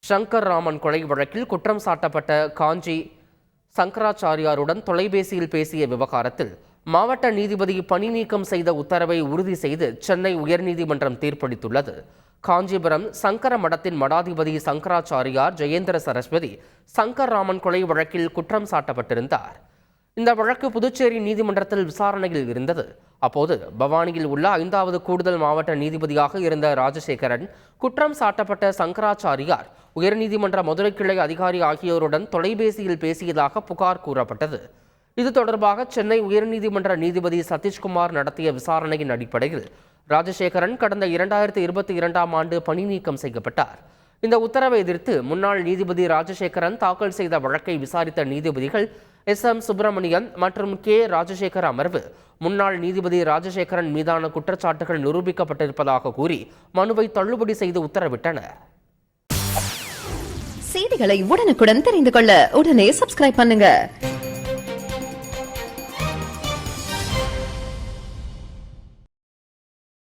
சங்கர் ராமன் கொலை வழக்கில் குற்றம் சாட்டப்பட்ட காஞ்சி சங்கராச்சாரியாருடன் தொலைபேசியில் பேசிய விவகாரத்தில் மாவட்ட நீதிபதி பணி நீக்கம் செய்த உத்தரவை உறுதி செய்து சென்னை உயர்நீதிமன்றம் தீர்ப்பளித்துள்ளது. காஞ்சிபுரம் சங்கர மடத்தின் மடாதிபதி சங்கராச்சாரியார் ஜெயேந்திர சரஸ்வதி சங்கர் ராமன் கொலை வழக்கில் குற்றம் சாட்டப்பட்டிருந்தார். இந்த வழக்கு புதுச்சேரி நீதிமன்றத்தில் விசாரணையில் இருந்தது. அப்போது பவானியில் உள்ள 5வது கூடுதல் மாவட்ட நீதிபதியாக இருந்த ராஜசேகரன், குற்றம் சாட்டப்பட்ட சங்கராச்சாரியார், உயர்நீதிமன்ற மதுரை கிளை அதிகாரி ஆகியோருடன் தொலைபேசியில் பேசியதாக புகார் கூறப்பட்டது. இது தொடர்பாக சென்னை உயர்நீதிமன்ற நீதிபதி சதீஷ்குமார் நடத்திய விசாரணையின் அடிப்படையில் ராஜசேகரன் கடந்த 2022ஆம் ஆண்டு பணி நீக்கம் செய்யப்பட்டார். இந்த உத்தரவை எதிர்த்து முன்னாள் நீதிபதி ராஜசேகரன் தாக்கல் செய்த வழக்கை விசாரித்த நீதிபதிகள் SM சுப்பிரமணியன் மற்றும் K ராஜசேகர் அமர்வு முன்னாள் நீதிபதி ராஜசேகரன் மீதான குற்றச்சாட்டுகள் நிரூபிக்கப்பட்டிருப்பதாக கூறி மனுவை தள்ளுபடி செய்து உத்தரவிட்டனர். செய்திகளை உடனுக்குடன் தெரிந்து கொள்ள உடனே சப்ஸ்கிரைப் பண்ணுங்க.